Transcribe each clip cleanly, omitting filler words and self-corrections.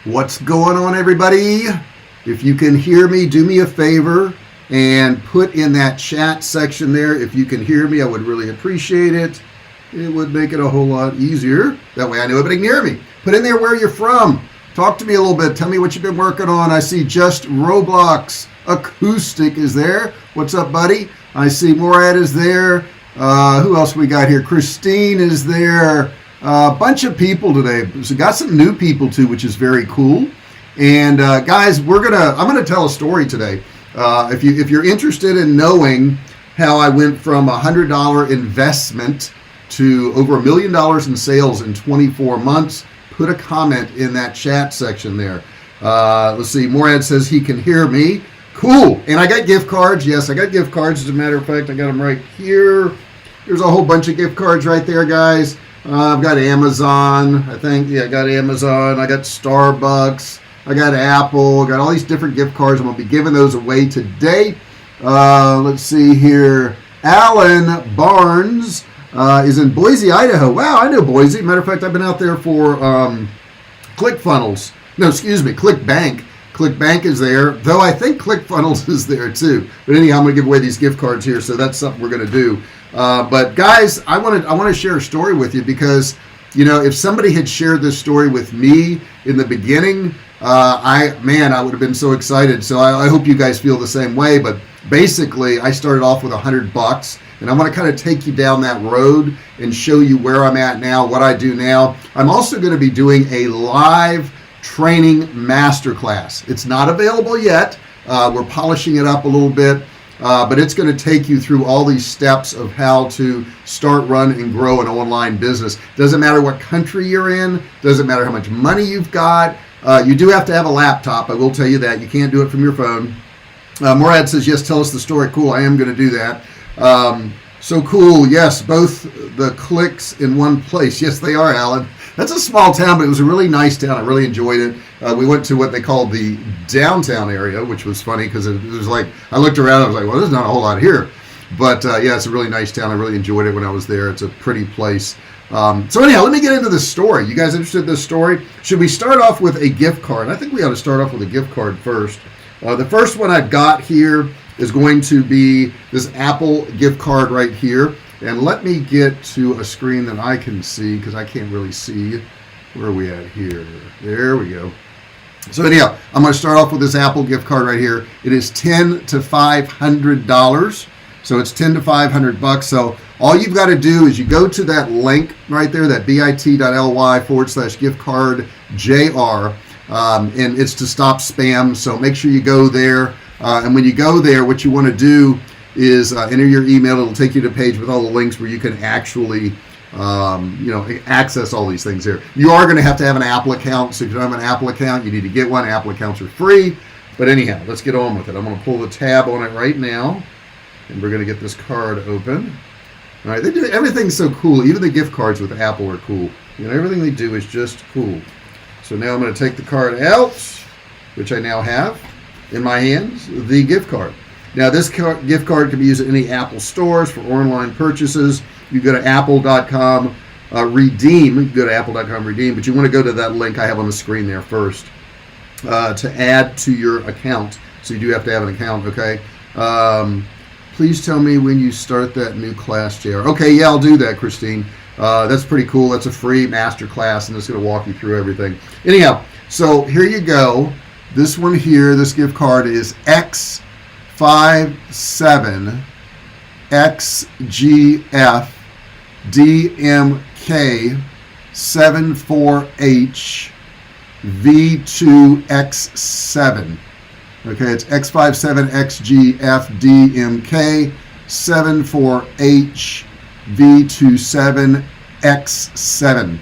What's going on, everybody? If you can hear me, do me a favor and put in that chat section there. If you can hear me, I would really appreciate it. It would make it a whole lot easier. That way I know everybody can hear me. Put in there where you're from. Talk to me a little bit. Tell me what you've been working on. I see Just Roblox Acoustic is there. What's up, buddy? I see Morad is there. Who else we got here? Christine is there. A bunch of people today. So got some new people too, which is very cool. And guys, I'm gonna tell a story today. If you're interested in knowing how I went from $100 investment to over $1 million in sales in 24 months, put a comment in that chat section there. Let's see. Morad says he can hear me. Cool. And I got gift cards. Yes, I got gift cards. As a matter of fact, I got them right here. There's a whole bunch of gift cards right there, guys. I've got Amazon, I think. Yeah, I got Amazon. I got Starbucks. I got Apple. I got all these different gift cards. I'm going to be giving those away today. Let's see here. Alan Barnes is in Boise, Idaho. Wow, I know Boise. Matter of fact, I've been out there for ClickFunnels. No, excuse me, ClickBank. ClickBank is there, though I think ClickFunnels is there too. But anyhow, I'm going to give away these gift cards here, so that's something we're going to do. But guys, I want to share a story with you because, you know, if somebody had shared this story with me in the beginning, I would have been so excited. So I hope you guys feel the same way. But basically, I started off with $100, and I want to kind of take you down that road and show you where I'm at now, what I do now. I'm also going to be doing a live training masterclass. It's not available yet. We're polishing it up a little bit. But it's going to take you through all these steps of how to start, run, and grow an online business. Doesn't matter what country you're in. Doesn't matter how much money you've got. You do have to have a laptop. I will tell you that. You can't do it from your phone. Morad says, yes, tell us the story. Cool, I am going to do that. So cool. Yes, both the clicks in one place. Yes, they are, Alan. That's a small town, but it was a really nice town. I really enjoyed it. We went to what they called the downtown area, which was funny because it was like, I looked around, I was like, well, there's not a whole lot here. But yeah, it's a really nice town. I really enjoyed it when I was there. It's a pretty place. So anyhow, let me get into this story. You guys interested in this story? Should we start off with a gift card? I think we ought to start off with a gift card first. The first one I've got here is going to be this Apple gift card right here. And let me get to a screen that I can see because I can't really see. Where are we at here? There we go. So anyhow, I'm going to start off with this Apple gift card right here. It is $10 to $500. So it's $10 to $500. So all you've got to do is you go to that link right there, that bit.ly/gift card JR. And it's to stop spam. So make sure you go there. And when you go there, what you want to do is enter your email. It'll take you to a page with all the links where you can actually access all these things here. You are going to have an Apple account. So if you don't have an Apple account, you need to get one. Apple accounts are free. But anyhow, let's get on with it. I'm going to pull the tab on it right now, and we're going to get this card open. All right, everything's so cool. Even the gift cards with Apple are cool. You know, everything they do is just cool. So now I'm going to take the card out, which I now have in my hands, the gift card. Now, this gift card can be used at any Apple stores for online purchases. You go to apple.com, redeem. You go to apple.com, redeem, but you want to go to that link I have on the screen there first to add to your account. So you do have to have an account, okay? Please tell me when you start that new class, JR. Okay, yeah, I'll do that, Christine. That's pretty cool. That's a free master class, and it's going to walk you through everything. Anyhow, so here you go. This one here, this gift card is X57 XGF DMK 74H V2X7. Okay, it's X57 XGF DMK 74H V27X7.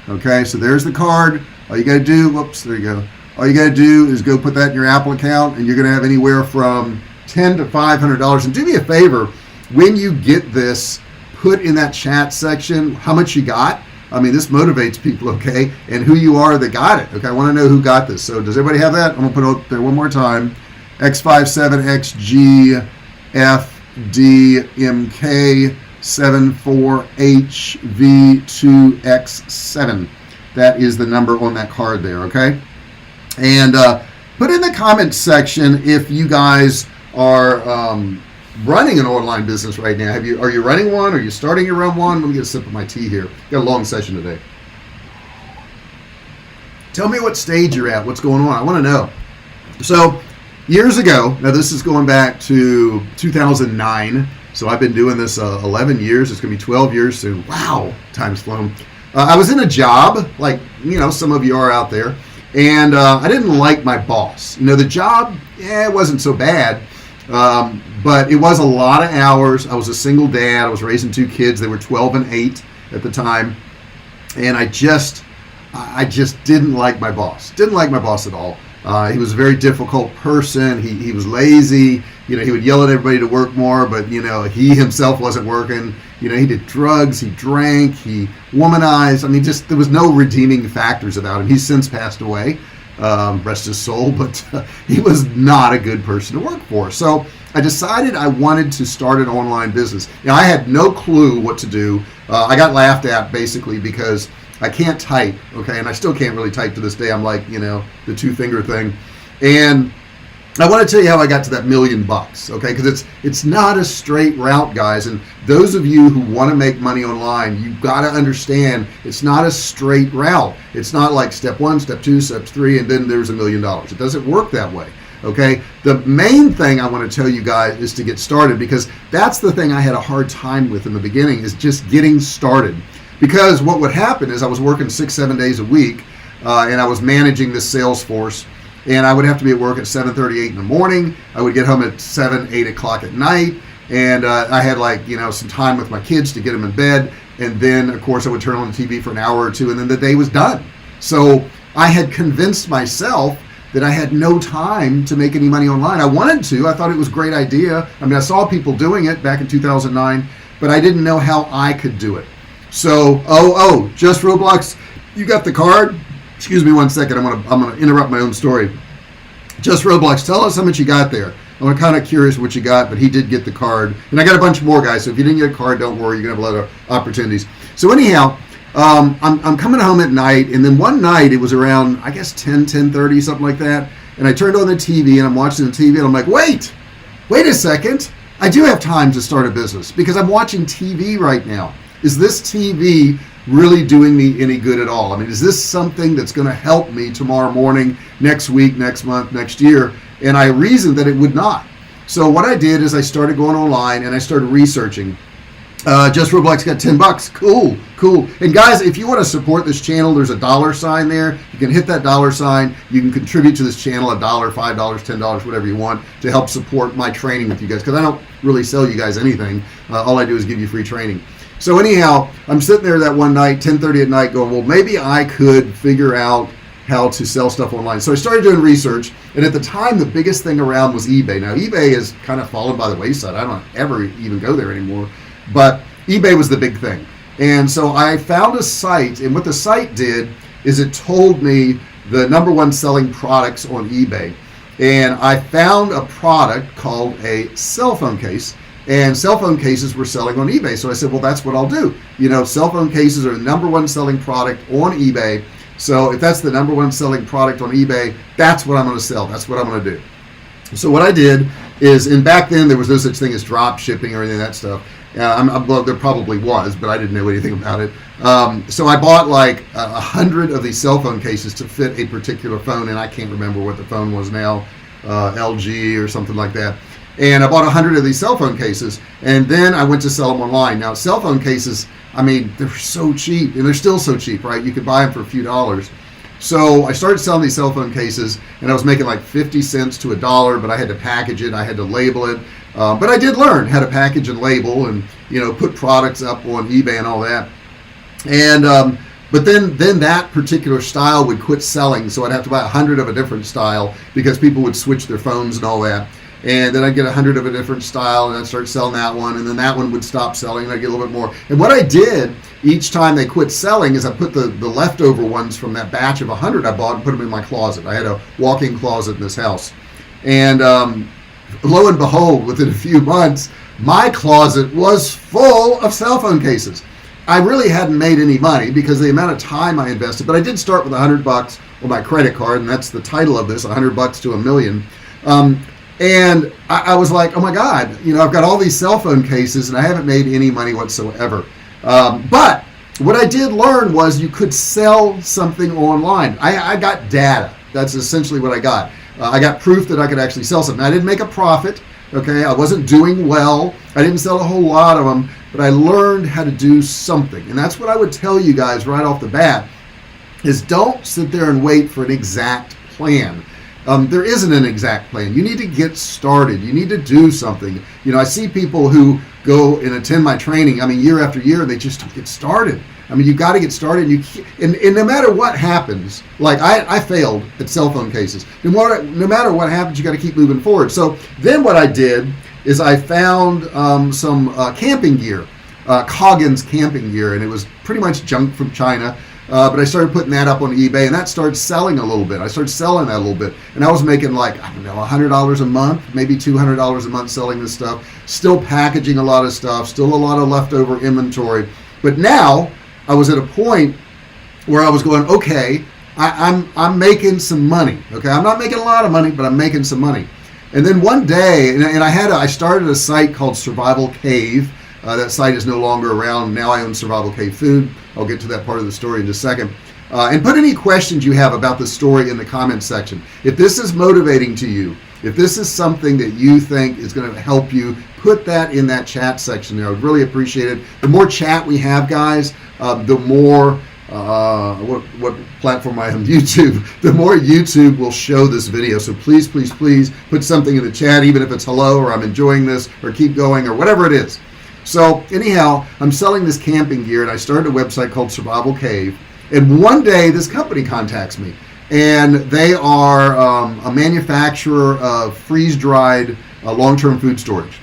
Okay, so there's the card. All you got to do, whoops, there you go. All you got to do is go put that in your Apple account, and you're going to have anywhere from $10 to $500. And do me a favor, when you get this, put in that chat section how much you got. I mean, this motivates people, okay? And who you are that got it, okay? I want to know who got this. So does everybody have that? I'm going to put it up there one more time. X57XGFDMK 74HV2X7. That is the number on that card there, okay? And put in the comments section if you guys are running an online business right now. Are you running one? Are you starting your own one? Let me get a sip of my tea here. Got a long session today. Tell me what stage you're at. What's going on? I want to know. So years ago, now this is going back to 2009. So I've been doing this 11 years. It's going to be 12 years soon. Wow, time's flown. I was in a job, like, some of you are out there, and I didn't like my boss. The job, it wasn't so bad, but it was a lot of hours. I was a single dad. I was raising 2 kids. They were 12 and 8 at the time, and I just didn't like my boss. Didn't like my boss at all. He was a very difficult person. He was lazy. He would yell at everybody to work more, but he himself wasn't working. He did drugs, he drank, he womanized. I mean, just there was no redeeming factors about him. He's since passed away, rest his soul, but he was not a good person to work for. So I decided I wanted to start an online business. I had no clue what to do. I got laughed at basically because I can't type, okay, and I still can't really type to this day. I'm like, the 2-finger thing. And I want to tell you how I got to that $1 million, okay, because it's not a straight route, guys. And those of you who want to make money online, you've got to understand it's not a straight route. It's not like step 1, step 2, step 3, and then there's $1 million. It doesn't work that way. Okay, the main thing I want to tell you guys is to get started, because that's the thing I had a hard time with in the beginning, is just getting started. Because what would happen is I was working 6-7 days a week, and I was managing this sales force, and I would have to be at work at 7:30, 8 in the morning. I would get home at 7, 8 o'clock at night, and I had some time with my kids to get them in bed, and then of course I would turn on the TV for an hour or 2, and then the day was done. So I had convinced myself that I had no time to make any money online. I wanted to. I thought it was a great idea. I mean, I saw people doing it back in 2009, but I didn't know how I could do it. So, just Roblox, you got the card? Excuse me one second. I'm gonna interrupt my own story. Just Roblox, tell us how much you got there. I'm kind of curious what you got, but he did get the card, and I got a bunch more, guys. So if you didn't get a card, don't worry. You're gonna have a lot of opportunities. So anyhow, I'm coming home at night, and then one night it was around, I guess 10:30, something like that, and I turned on the TV and I'm watching the TV and I'm like, wait a second, I do have time to start a business because I'm watching TV right now. Is this TV really doing me any good at all? I mean, is this something that's going to help me tomorrow morning, next week, next month, next year? And I reasoned that it would not. So what I did is I started going online and I started researching. Just Roblox got $10. Cool. And guys, if you want to support this channel, there's a $sign there. You can hit that $sign. You can contribute to this channel $1, $5, $10, whatever you want, to help support my training with you guys, because I don't really sell you guys anything. All I do is give you free training. So anyhow, I'm sitting there that one night, 10:30 at night, going, well, maybe I could figure out how to sell stuff online. So I started doing research, and at the time, the biggest thing around was eBay. Now, eBay has kind of fallen by the wayside. I don't ever even go there anymore, but eBay was the big thing. And so I found a site, and what the site did is it told me the #1 selling products on eBay. And I found a product called a cell phone case, and cell phone cases were selling on eBay. So I said, well, that's what I'll do. Cell phone cases are the #1 selling product on eBay. So if that's the #1 selling product on eBay, that's what I'm going to sell. That's what I'm going to do. So what I did is, and back then there was no such thing as drop shipping or any of that stuff. Well, there probably was, but I didn't know anything about it. So I bought like 100 of these cell phone cases to fit a particular phone, and I can't remember what the phone was now, LG or something like that. And I bought 100 of these cell phone cases, and then I went to sell them online. Now, cell phone cases, I mean, they're so cheap, and they're still so cheap, right? You could buy them for a few dollars. So I started selling these cell phone cases, and I was making like 50 cents to $1, but I had to package it, I had to label it. But I did learn how to package and label and, put products up on eBay and all that. And but then that particular style would quit selling, so I'd have to buy 100 of a different style because people would switch their phones and all that. And then I'd get 100 of a different style, and I'd start selling that one, and then that one would stop selling, and I'd get a little bit more. And what I did each time they quit selling is I put the leftover ones from that batch of 100 I bought and put them in my closet. I had a walk-in closet in this house. And lo and behold, within a few months, my closet was full of cell phone cases. I really hadn't made any money because of the amount of time I invested, but I did start with $100 or my credit card, and that's the title of this, $100 to $1 million. And I was like, oh my God, I've got all these cell phone cases and I haven't made any money whatsoever. But what I did learn was you could sell something online. I got data. That's essentially what I got. I got proof that I could actually sell something. I didn't make a profit. Okay, I wasn't doing well. I didn't sell a whole lot of them, but I learned how to do something. And that's what I would tell you guys right off the bat, is don't sit there and wait for an exact plan. There isn't an exact plan. You need to get started. You need to do something. I see people who go and attend my training, year after year, they just don't get started. You've got to get started. And no matter what happens, like I failed at cell phone cases. No matter what happens, you got to keep moving forward. So then what I did is I found some camping gear, Coggins camping gear, and it was pretty much junk from China. But I started putting that up on eBay, and that started selling a little bit. I started selling that a little bit, and I was making $100 a month, maybe $200 a month selling this stuff. Still packaging a lot of stuff, still a lot of leftover inventory. But now I was at a point where I was going, okay, I'm making some money. Okay, I'm not making a lot of money, but I'm making some money. And then one day, and I started a site called Survivalcave. That site is no longer around. Now I own Survivalcave Food. I'll get to that part of the story in just a second. And put any questions you have about the story in the comments section. If this is motivating to you, if this is something that you think is going to help you, put that in that chat section there. I would really appreciate it. The more chat we have, guys, the more, what platform I am, YouTube, the more YouTube will show this video. So please, please, please put something in the chat, even if it's hello, or I'm enjoying this, or keep going, or whatever it is. So anyhow, I'm selling this camping gear, and I started a website called Survivalcave. And one day, this company contacts me, and they are a manufacturer of freeze-dried long-term food storage.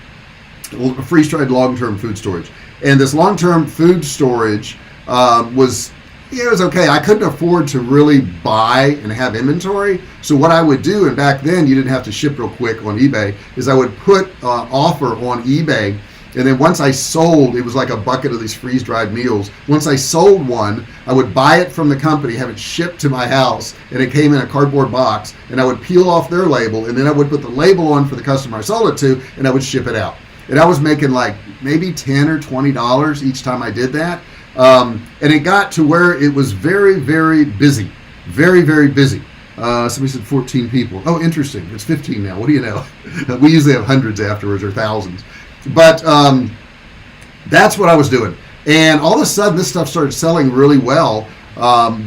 Freeze-dried long-term food storage. And this long-term food storage was okay. I couldn't afford to really buy and have inventory. So what I would do, and back then you didn't have to ship real quick on eBay, is I would put offer on eBay. And then once I sold, it was like a bucket of these freeze-dried meals. Once I sold one, I would buy it from the company, have it shipped to my house, and it came in a cardboard box, and I would peel off their label, and then I would put the label on for the customer I sold it to, and I would ship it out. And I was making like maybe $10 or $20 each time I did that. And it got to where it was very, very busy. Very, very busy. Somebody said 14 people. Oh, interesting. It's 15 now. What do you know? We usually have hundreds afterwards, or thousands. But that's what I was doing. And all of a sudden, this stuff started selling really well.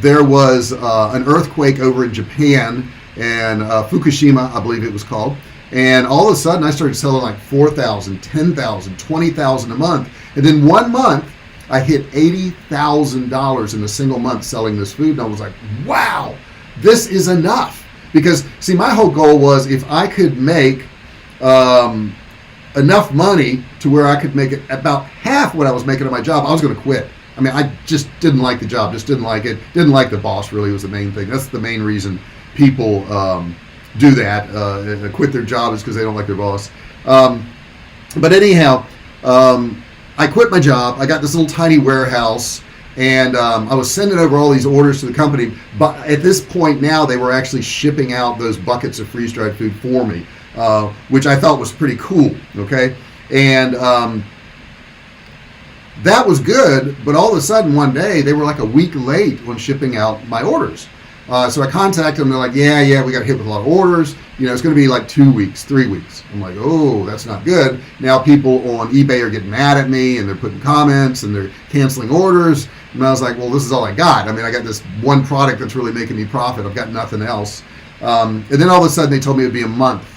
There was an earthquake over in Japan, and Fukushima, I believe it was called. And all of a sudden, I started selling like 4,000, 10,000, 20,000 a month. And then one month, I hit $80,000 in a single month selling this food. And I was like, wow, this is enough. Because, see, my whole goal was if I could make enough money to where I could make it about half what I was making at my job, I was going to quit. I just didn't like the job, just didn't like it, didn't like the boss, really was the main thing. That's the main reason people do that, quit their job, is because they don't like their boss. But anyhow, I quit my job. I got this little tiny warehouse, and I was sending over all these orders to the company. But at this point now, they were actually shipping out those buckets of freeze-dried food for me. Which I thought was pretty cool, okay? And that was good, but all of a sudden one day, they were like a week late on shipping out my orders. So I contacted them, they're like, yeah, we got hit with a lot of orders. It's going to be like 2 weeks, 3 weeks. I'm like, oh, that's not good. Now people on eBay are getting mad at me, and they're putting comments, and they're canceling orders. And I was like, well, this is all I got. I got this one product that's really making me profit. I've got nothing else. And then all of a sudden, they told me it'd be a month.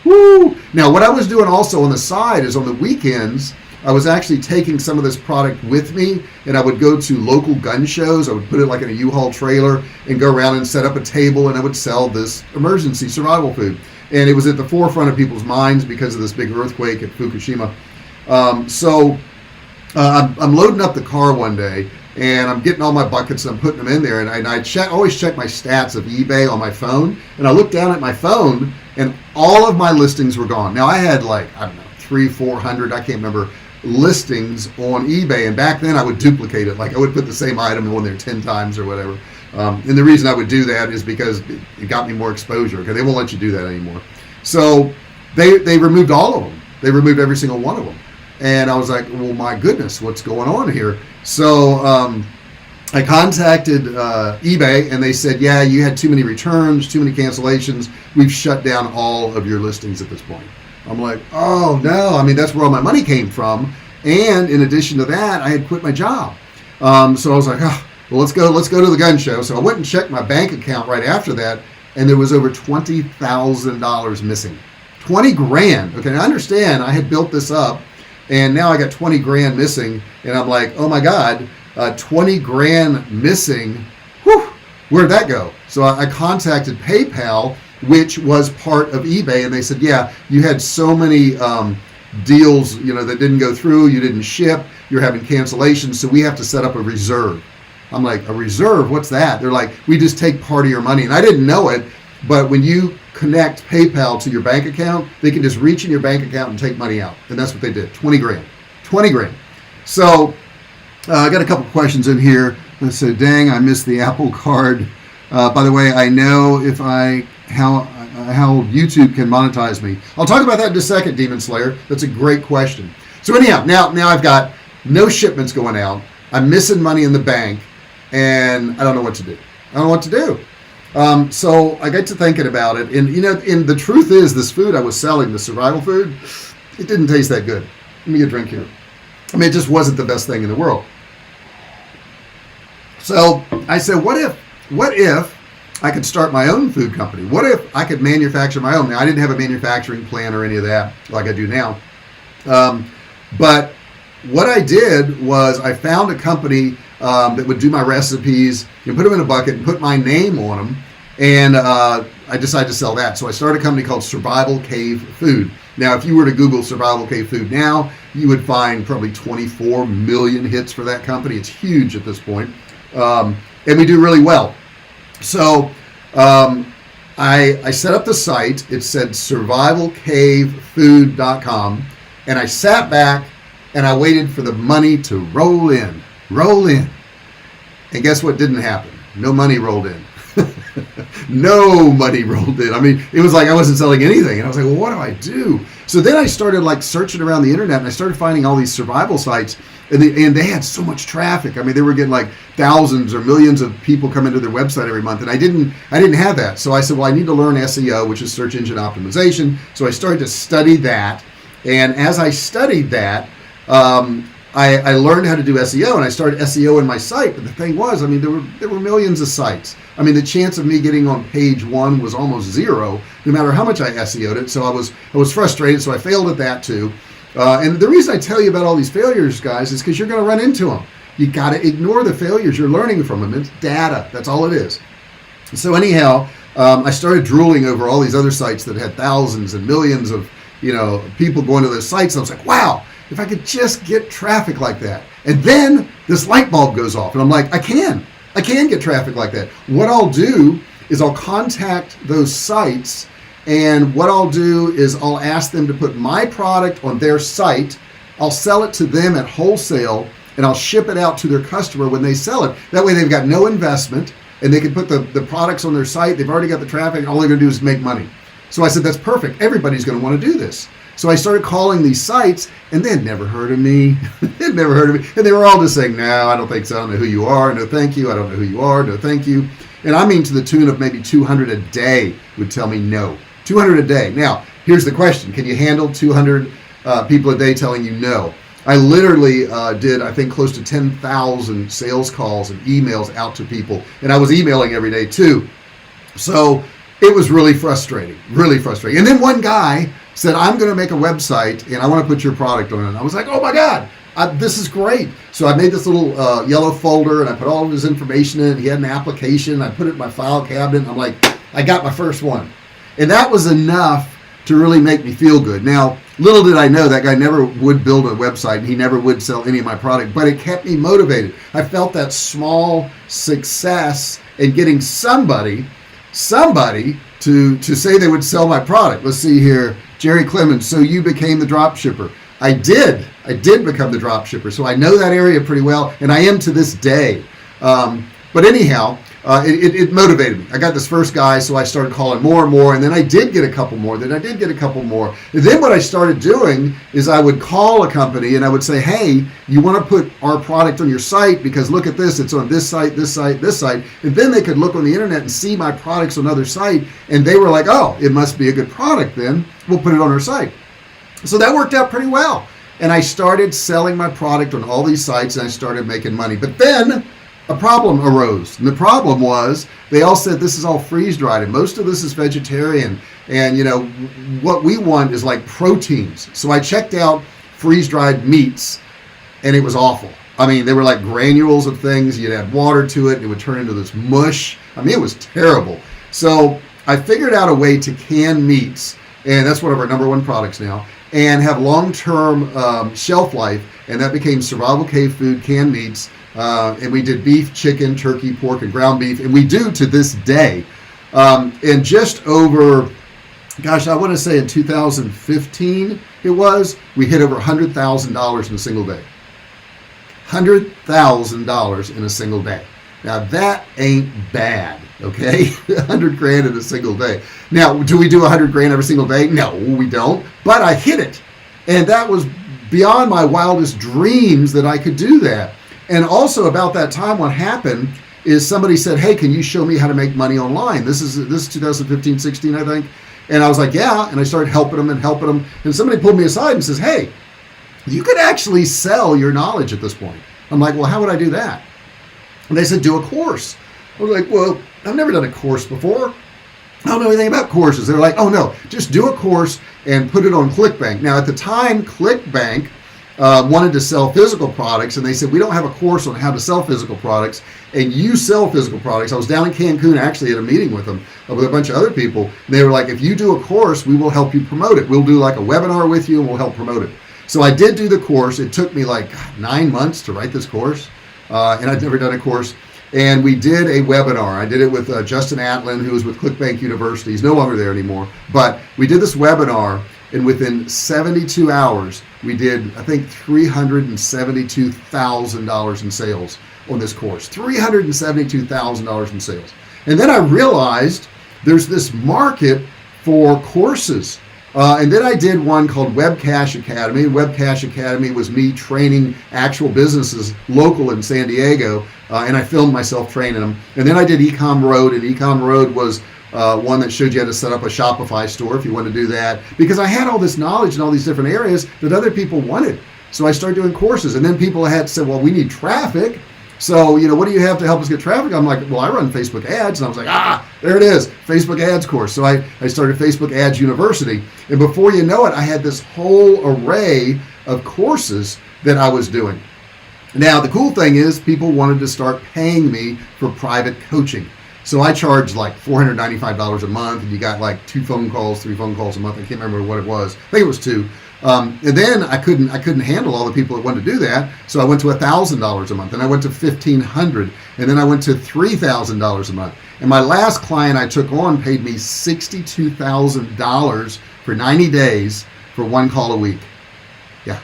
Woo! Now, what I was doing also on the side is on the weekends, I was actually taking some of this product with me, and I would go to local gun shows. I would put it like in a U-Haul trailer and go around and set up a table, and I would sell this emergency survival food. And it was at the forefront of people's minds because of this big earthquake at Fukushima. So I'm loading up the car one day, and I'm getting all my buckets and I'm putting them in there, and I always check my stats of eBay on my phone, and I looked down at my phone, and all of my listings were gone. Now I had 300-400, I can't remember, listings on eBay, and back then I would duplicate it. Like I would put the same item on there 10 times or whatever. And the reason I would do that is because it got me more exposure, because they won't let you do that anymore. So they removed all of them. They removed every single one of them. And I was like, well, my goodness, what's going on here? So I contacted eBay, and they said, yeah, you had too many returns, too many cancellations. We've shut down all of your listings at this point. I'm like, oh no, I mean, that's where all my money came from. And in addition to that, I had quit my job. So I was like, oh, well, let's go to the gun show. So I went and checked my bank account right after that, and there was over $20,000 missing. 20 grand. Okay, now I understand I had built this up, and now I got 20 grand missing, and I'm like, oh my God, 20 grand missing. Whew, where'd that go? So I contacted PayPal, which was part of eBay, and they said, yeah, you had so many deals, that didn't go through, you didn't ship, you're having cancellations, so we have to set up a reserve. I'm like, a reserve? What's that? They're like, we just take part of your money. And I didn't know it, but when you connect PayPal to your bank account, they can just reach in your bank account and take money out. And that's what they did. 20 grand. 20 grand. So I got a couple questions in here. Let's say, dang, I missed the Apple Card. By the way, I know how YouTube can monetize me. I'll talk about that in a second, Demon Slayer. That's a great question. So anyhow, now I've got no shipments going out. I'm missing money in the bank, and I don't know what to do. So I got to thinking about it, and and the truth is, this food I was selling, the survival food, it didn't taste that good. Let me get a drink here. I mean, it just wasn't the best thing in the world. So I said, what if I could start my own food company? What if I could manufacture my own? Now, I didn't have a manufacturing plan or any of that like I do now. But what I did was I found a company that would do my recipes and put them in a bucket and put my name on them. And I decided to sell that. So I started a company called Survivalcave Food. Now, if you were to Google Survivalcave Food now, you would find probably 24 million hits for that company. It's huge at this point. And we do really well. So I set up the site. It said survivalcavefood.com. And I sat back and I waited for the money to roll in. And guess what didn't happen? No money rolled in. No money rolled in. I mean, it was like I wasn't selling anything. And I was like, well, what do I do? So then I started searching around the internet, and I started finding all these survival sites, and they had so much traffic. I mean, they were getting thousands or millions of people coming to their website every month, and I didn't have that. So I said, well, I need to learn SEO, which is search engine optimization. So I started to study that, and as I studied that, I learned how to do SEO, and I started SEO in my site. But the thing was, I mean, there were millions of sites. I mean, the chance of me getting on page one was almost zero, no matter how much I SEO'd it. So I was frustrated. So I failed at that too. And the reason I tell you about all these failures, guys, is because you're going to run into them. You got to ignore the failures. You're learning from them. It's data. That's all it is. So anyhow, I started drooling over all these other sites that had thousands and millions of people going to those sites. And I was like, wow. If I could just get traffic like that. And then this light bulb goes off, and I'm like, I can get traffic like that. What I'll do is I'll contact those sites, and what I'll do is I'll ask them to put my product on their site. I'll sell it to them at wholesale, and I'll ship it out to their customer when they sell it. That way they've got no investment, and they can put the products on their site. They've already got the traffic, and all they're going to do is make money. So I said, that's perfect. Everybody's going to want to do this. So I started calling these sites, and they had never heard of me. And they were all just saying, no, I don't think so. I don't know who you are. No, thank you. I don't know who you are. No, thank you. And I mean to the tune of maybe 200 a day would tell me no. 200 a day. Now, here's the question. Can you handle 200 people a day telling you no? I literally did, I think, close to 10,000 sales calls and emails out to people. And I was emailing every day, too. So it was really frustrating. And then one guy said, I'm going to make a website and I want to put your product on it. And I was like, oh my God, this is great. So I made this little yellow folder and I put all of his information in it. He had an application. I put it in my file cabinet. And I'm like, I got my first one. And that was enough to really make me feel good. Now, little did I know that guy never would build a website and he never would sell any of my product, but it kept me motivated. I felt that small success in getting somebody to say they would sell my product. Let's see here. Jerry Clemens, so you became the drop shipper. I did become the drop shipper. So I know that area pretty well, and I am to this day. But anyhow, it motivated me. I got this first guy, so I started calling more and more, and then I did get a couple more. Then I did get a couple more. And then what I started doing is I would call a company and I would say, hey, you want to put our product on your site because look at this, it's on this site, this site, this site. And then they could look on the internet and see my products on another site, and they were like, oh, it must be a good product then. We'll put it on our site. So that worked out pretty well. And I started selling my product on all these sites, and I started making money. But then a problem arose, and the problem was they all said this is all freeze-dried and most of this is vegetarian, and what we want is like proteins. So I checked out freeze-dried meats, and it was awful. I mean, they were like granules of things. You'd add water to it, and it would turn into this mush. I mean, it was terrible. So I figured out a way to can meats, and that's one of our number one products now, and have long-term shelf life, and that became Survivalcave Food canned meats. And we did beef, chicken, turkey, pork, and ground beef, and we do to this day. And just over, gosh, I want to say in 2015 we hit over $100,000 in a single day. $100,000 in a single day. Now that ain't bad, okay? 100 grand in a single day. Now, do we do 100 grand every single day? No, we don't. But I hit it, and that was beyond my wildest dreams that I could do that. And also about that time, what happened is somebody said, hey, can you show me how to make money online? This is 2015, 16, I think. And I was like, yeah. And I started helping them. And somebody pulled me aside and says, hey, you could actually sell your knowledge at this point. I'm like, well, how would I do that? And they said, do a course. I was like, well, I've never done a course before. I don't know anything about courses. They're like, oh, no, just do a course and put it on ClickBank. Now, at the time, ClickBank wanted to sell physical products, and they said, we don't have a course on how to sell physical products, and you sell physical products. I was down in Cancun actually at a meeting with them, with a bunch of other people, and they were like, if you do a course, we will help you promote it. We'll do like a webinar with you, and we'll help promote it. So I did do the course. It took me like 9 months to write this course, and I'd never done a course. And we did a webinar. I did it with Justin Atlin, who was with ClickBank University. He's no longer there anymore. But we did this webinar, and within 72 hours, we did, I think, $372,000 in sales on this course. $372,000 in sales. And then I realized there's this market for courses. And then I did one called Webcash Academy. Webcash Academy was me training actual businesses local in San Diego, and I filmed myself training them. And then I did Ecom Road, and Ecom Road was one that showed you how to set up a Shopify store if you want to do that, because I had all this knowledge in all these different areas that other people wanted. So I started doing courses, and then people had said, well, we need traffic. So, what do you have to help us get traffic? I'm like, well, I run Facebook ads. And I was like, there it is, Facebook ads course. So I started Facebook Ads University. And before you know it, I had this whole array of courses that I was doing. Now, the cool thing is people wanted to start paying me for private coaching. So I charged like $495 a month, and you got like 2 phone calls, 3 phone calls a month. I can't remember what it was. I think it was 2. And then I couldn't handle all the people that wanted to do that, so I went to $1,000 a month, and I went to $1,500, and then I went to $3,000 a month. And my last client I took on paid me $62,000 for 90 days for 1 call a week. Yeah,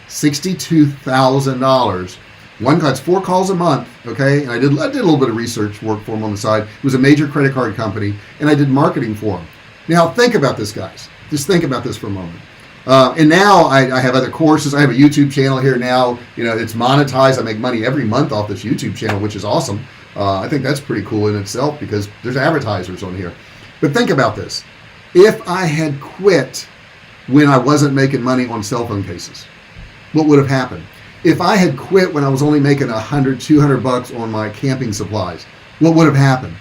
$62,000. That's 4 calls a month, okay? And I did a little bit of research work for them on the side. It was a major credit card company, and I did marketing for them. Now think about this, guys. Just think about this for a moment. And now I have other courses. I have a YouTube channel here now. It's monetized. I make money every month off this YouTube channel, which is awesome. I think that's pretty cool in itself because there's advertisers on here. But think about this. If I had quit when I wasn't making money on cell phone cases, what would have happened? If I had quit when I was only making $100, $200 on my camping supplies, what would have happened?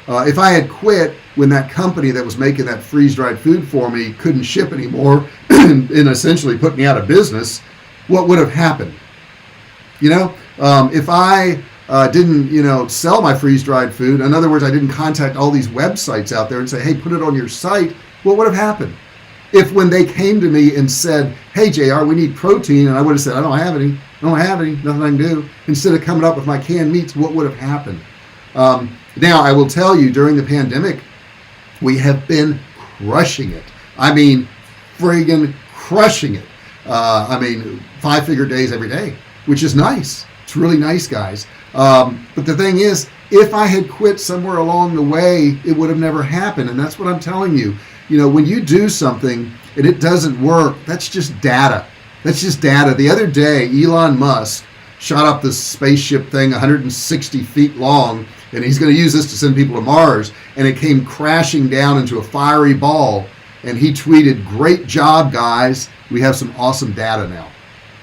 If I had quit when that company that was making that freeze-dried food for me couldn't ship anymore and essentially put me out of business, what would have happened? If I didn't, sell my freeze-dried food, in other words, I didn't contact all these websites out there and say, hey, put it on your site, what would have happened? If when they came to me and said, hey, JR, we need protein, and I would have said, I don't have any, nothing I can do, instead of coming up with my canned meats, what would have happened? Now, I will tell you, during the pandemic, we have been crushing it. I mean, friggin' crushing it. 5-figure days every day, which is nice. It's really nice, guys. But the thing is, If I had quit somewhere along the way, it would have never happened. And that's what I'm telling you. When you do something and it doesn't work, that's just data. That's just data. The other day, Elon Musk shot up this spaceship thing 160 feet long, and he's going to use this to send people to Mars, and it came crashing down into a fiery ball, and he tweeted, "Great job, guys. We have some awesome data now.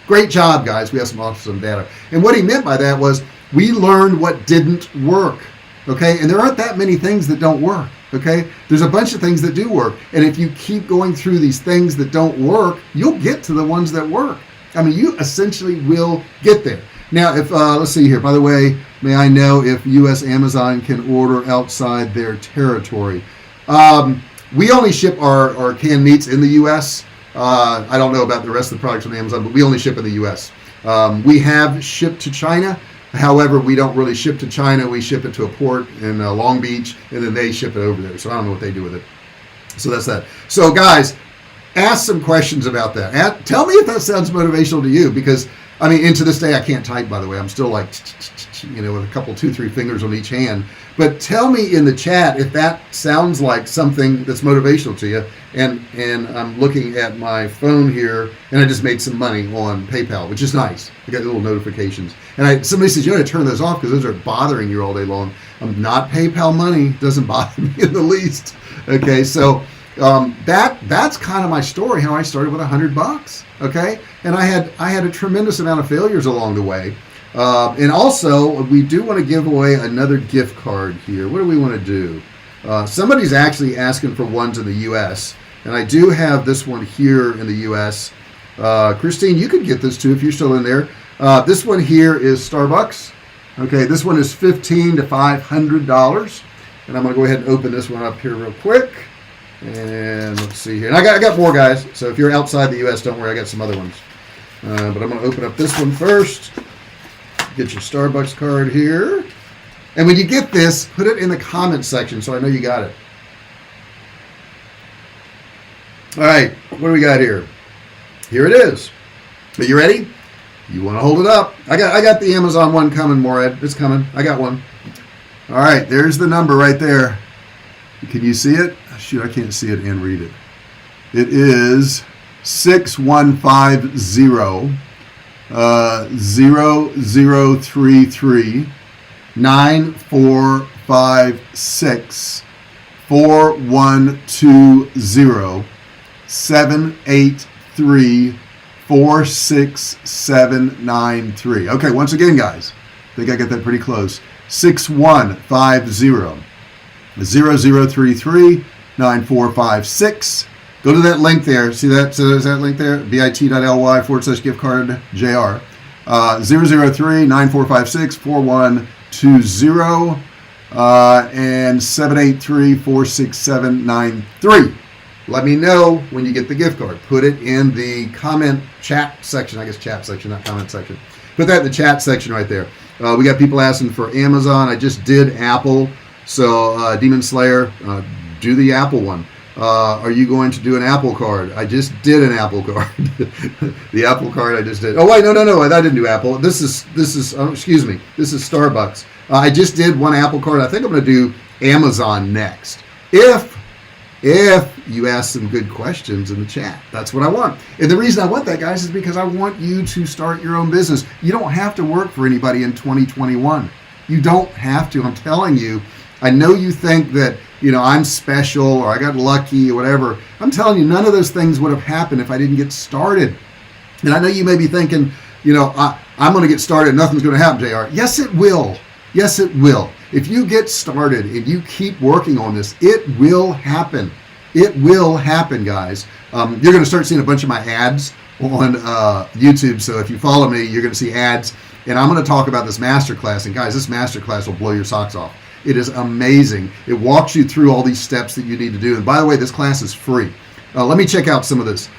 Great job, guys. We have some awesome data." And what he meant by that was, we learned what didn't work, okay? And there aren't that many things that don't work, okay? There's a bunch of things that do work, and if you keep going through these things that don't work, you'll get to the ones that work. I mean, you essentially will get there. Now, if let's see here. By the way, may I know if U.S. Amazon can order outside their territory? We only ship our canned meats in the U.S. I don't know about the rest of the products on Amazon, but we only ship in the U.S. We have shipped to China. However, we don't really ship to China. We ship it to a port in Long Beach, and then they ship it over there. So I don't know what they do with it. So that's that. So guys, ask some questions about that. Tell me if that sounds motivational to you, because I mean, and to this day, I can't type, by the way. I'm still like, with a couple, 2-3 fingers on each hand. But tell me in the chat if that sounds like something that's motivational to you. And I'm looking at my phone here, and I just made some money on PayPal, which is nice. I got little notifications. And somebody says, you got to turn those off because those are bothering you all day long. Not PayPal money. Doesn't bother me in the least. Okay, so that's kind of my story, how I started with $100. Okay, and I had a tremendous amount of failures along the way. And also, we do want to give away another gift card here. What do we want to do? Somebody's actually asking for ones in the U.S., and I do have this one here in the U.S. Christine, you could get this too if you're still in there. This one here is Starbucks. Okay, this one is $1,500 to $500, and I'm going to go ahead and open this one up here real quick. And let's see here. And I got more, guys. So if you're outside the U.S., don't worry. I got some other ones. But I'm going to open up this one first. Get your Starbucks card here. And when you get this, put it in the comments section so I know you got it. All right. What do we got here? Here it is. Are you ready? You want to hold it up. I got the Amazon one coming, Morad. It's coming. I got one. All right. There's the number right there. Can you see it? Shoot, I can't see it and read it. It is 6150 0033 9456 4120 783 46793. Okay, once again, guys, I think I got that pretty close. 6150 0033 9456. Go to that link there. See that? So there's that link there. bit.ly/gift card JR. 003 9456 4120 and 783 46793. Let me know when you get the gift card. Put it in the comment chat section. I guess chat section, not comment section. Put that in the chat section right there. We got people asking for Amazon. I just did Apple. So Demon Slayer, do the Apple one. Are you going to do an Apple card? I just did an Apple card. The Apple card I just did. Oh wait, no, I didn't do Apple. This is excuse me. This is Starbucks. I just did one Apple card. I think I'm going to do Amazon next. If you ask some good questions in the chat, that's what I want. And the reason I want that, guys, is because I want you to start your own business. You don't have to work for anybody in 2021. You don't have to. I'm telling you. I know you think that, I'm special or I got lucky or whatever. I'm telling you, none of those things would have happened if I didn't get started. And I know you may be thinking, I'm going to get started. Nothing's going to happen, JR. Yes, it will. Yes, it will. If you get started and you keep working on this, it will happen. It will happen, guys. You're going to start seeing a bunch of my ads on YouTube. So if you follow me, you're going to see ads. And I'm going to talk about this masterclass. And guys, this masterclass will blow your socks off. It is amazing. It walks you through all these steps that you need to do. And by the way, this class is free. Let me check out some of this.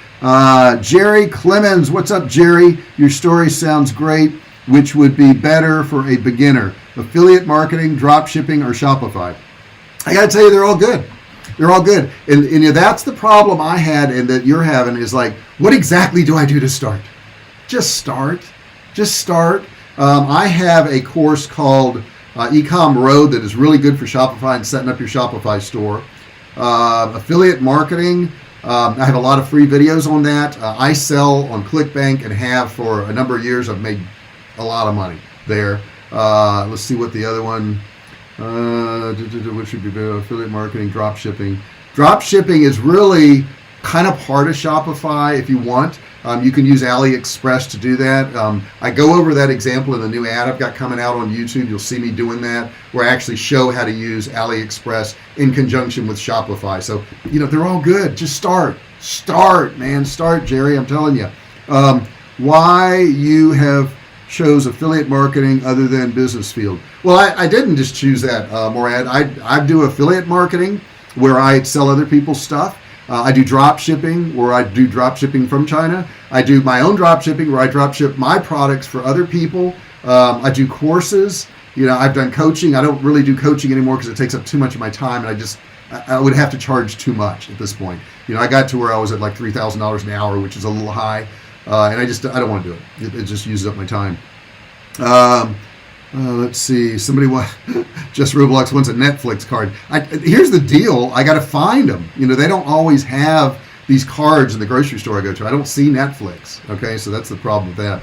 Jerry Clemens. What's up, Jerry? Your story sounds great. Which would be better for a beginner? Affiliate marketing, drop shipping, or Shopify? I got to tell you, they're all good. They're all good. And that's the problem I had and that you're having is like, what exactly do I do to start? Just start. Just start. I have a course called Ecom Road that is really good for Shopify and setting up your Shopify store. Affiliate marketing. I have a lot of free videos on that. I sell on ClickBank and have for a number of years. I've made a lot of money there. Let's see what the other one. What should be affiliate marketing, drop shipping. Drop shipping is really kind of part of Shopify if you want. You can use AliExpress to do that. I go over that example in the new ad I've got coming out on YouTube. You'll see me doing that, where I actually show how to use AliExpress in conjunction with Shopify. So, they're all good. Just start, man. Start, Jerry. I'm telling you. Why you have chose affiliate marketing other than business field? Well, I didn't just choose that, Morad. I do affiliate marketing where I sell other people's stuff. I do drop shipping where I do drop shipping from China. I do my own drop shipping where I drop ship my products for other people. I do courses. I've done coaching. I don't really do coaching anymore because it takes up too much of my time, and I would have to charge too much at this point. I got to where I was at like $3,000 an hour, which is a little high, and I don't want to do it. It just uses up my time. Let's see. Somebody just Roblox wants a Netflix card. Here's the deal. I got to find them. They don't always have these cards in the grocery store I go to. I don't see Netflix. Okay, so that's the problem with that.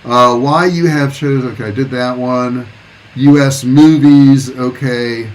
Why you have chosen? Okay, I did that one. U.S. movies. Okay,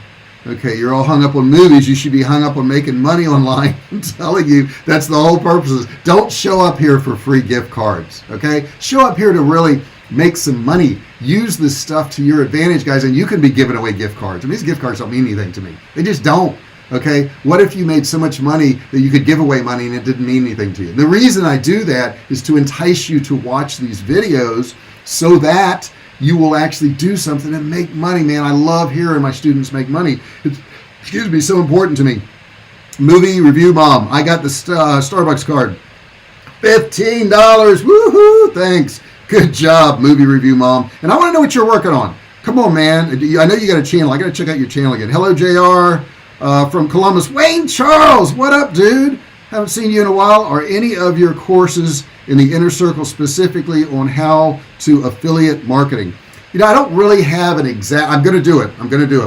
you're all hung up on movies. You should be hung up on making money online. I'm telling you, that's the whole purpose. Don't show up here for free gift cards. Okay, show up here to really make some money. Use this stuff to your advantage, guys, and you can be giving away gift cards. These gift cards don't mean anything to me. They just don't. Okay, what if you made so much money that you could give away money and it didn't mean anything to you? The reason I do that is to entice you to watch these videos so that you will actually do something and make money, man. I love hearing my students make money. It's so important to me. Movie review mom. I got the Starbucks card. $15. Woohoo! Thanks. Good job, movie review mom. And I want to know what you're working on. Come on, man. I know you got a channel. I got to check out your channel again. Hello, JR from Columbus. Wayne Charles, what up, dude? Haven't seen you in a while. Are any of your courses in the inner circle specifically on how to affiliate marketing? I don't really have an exact. I'm going to do it.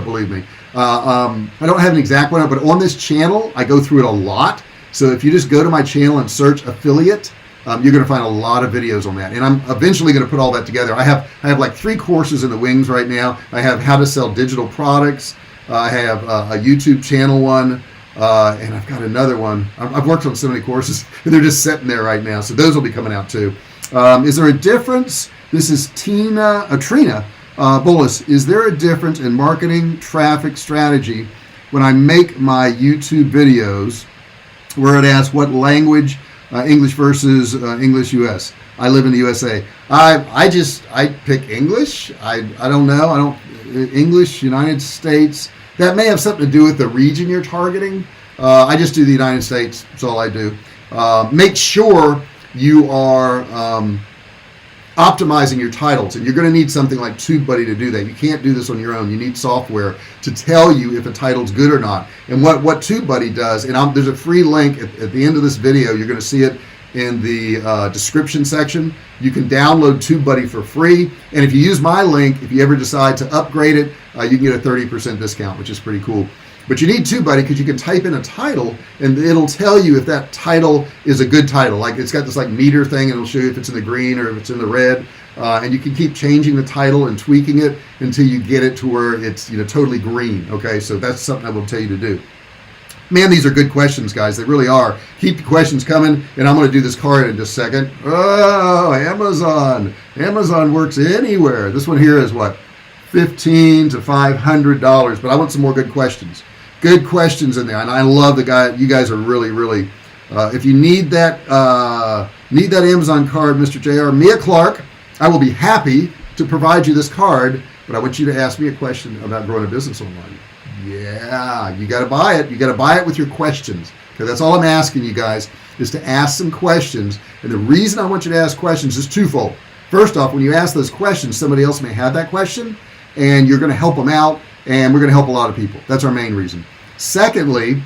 Believe me. I don't have an exact one, but on this channel, I go through it a lot. So if you just go to my channel and search affiliate, you're going to find a lot of videos on that, and I'm eventually going to put all that together. I have like 3 courses in the wings right now. I have how to sell digital products. I have a YouTube channel one, and I've got another one. I've worked on so many courses, and they're just sitting there right now. So those will be coming out too. Is there a difference? This is Trina Bullis. Is there a difference in marketing traffic strategy when I make my YouTube videos where it asks what language? English versus English US. I live in the USA. I pick English. I don't know. English, United States. That may have something to do with the region you're targeting. I just do the United States. That's all I do. Make sure you are optimizing your titles, and you're going to need something like TubeBuddy to do that. You can't do this on your own. You need software to tell you if a title's good or not. And what TubeBuddy does, and there's a free link at the end of this video. You're going to see it in the description section. You can download TubeBuddy for free, and if you use my link, if you ever decide to upgrade it, you can get a 30% discount, which is pretty cool. But you need TubeBuddy because you can type in a title and it'll tell you if that title is a good title. Like it's got this like meter thing, and it'll show you if it's in the green or if it's in the red. And you can keep changing the title and tweaking it until you get it to where it's totally green. Okay, so that's something I will tell you to do. Man, these are good questions, guys. They really are. Keep the questions coming, and I'm going to do this card in just a second. Oh, Amazon. Amazon works anywhere. This one here is what? $15 to $500. But I want some more good questions. Good questions in there, and I love the guy. You guys are really, really. If you need that Amazon card, Mr. JR, Mia Clark, I will be happy to provide you this card. But I want you to ask me a question about growing a business online. Yeah, you got to buy it. You got to buy it with your questions. Okay, that's all I'm asking you guys is to ask some questions. And the reason I want you to ask questions is twofold. First off, when you ask those questions, somebody else may have that question, and you're going to help them out, and we're going to help a lot of people. That's our main reason. Secondly,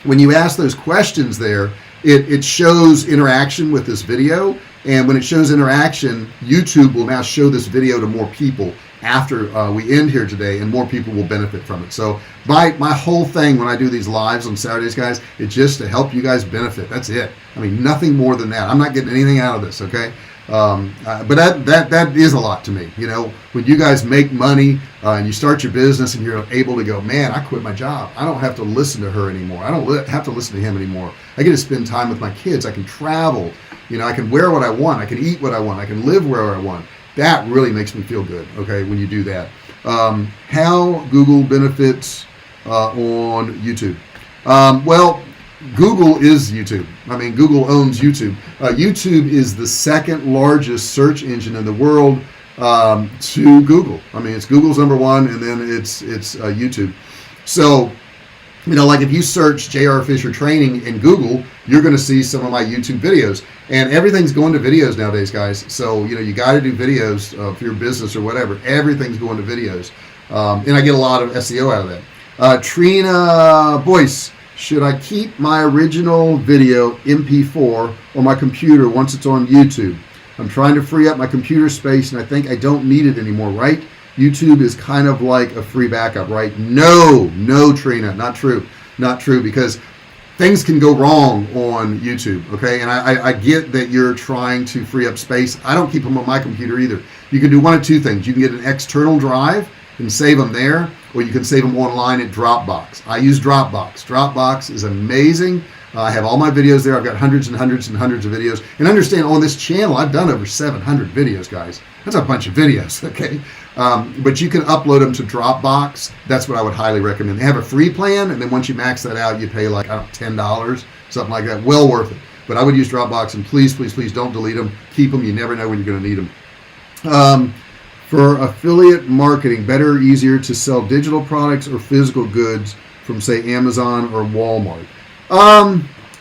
when you ask those questions there, it shows interaction with this video, and when it shows interaction, YouTube will now show this video to more people, after we end here today, and more people will benefit from it. So my whole thing when I do these lives on Saturdays, guys, it's just to help you guys benefit. That's it. I mean, nothing more than that. I'm not getting anything out of this, okay? But that is a lot to me. You know, when you guys make money and you start your business and you're able to go, man, I quit my job. I don't have to listen to her anymore. I don't have to listen to him anymore. I get to spend time with my kids. I can travel. You know, I can wear what I want. I can eat what I want. I can live where I want. That really makes me feel good, okay, when you do that. How Google benefits on YouTube. Well, Google is YouTube. I mean, Google owns YouTube. YouTube is the second largest search engine in the world to Google. I mean, it's Google's number one, and then it's YouTube. So, you know, like if you search J.R. Fisher Training in Google, you're going to see some of my YouTube videos. And everything's going to videos nowadays, guys. So, you know, you got to do videos for your business or whatever. Everything's going to videos. And I get a lot of SEO out of that. Trina Boyce, should I keep my original video MP4 on my computer once it's on YouTube? I'm trying to free up my computer space, and I think I don't need it anymore, right? YouTube is kind of like a free backup, right? No, Trina, not true. Not true, because things can go wrong on YouTube, okay? And I get that you're trying to free up space. I don't keep them on my computer either. You can do one of two things. You can get an external drive and save them there, or you can save them online at Dropbox. I use Dropbox. Dropbox is amazing. I have all my videos there. I've got hundreds and hundreds and hundreds of videos. And understand, on this channel, I've done over 700 videos, guys. That's a bunch of videos, okay? But you can upload them to Dropbox. That's what I would highly recommend. They have a free plan, and then once you max that out, you pay like, I don't know, $10, something like that. Well worth it. But I would use Dropbox, and please, please, please don't delete them. Keep them. You never know when you're going to need them. For affiliate marketing, better or easier to sell digital products or physical goods from, say, Amazon or Walmart?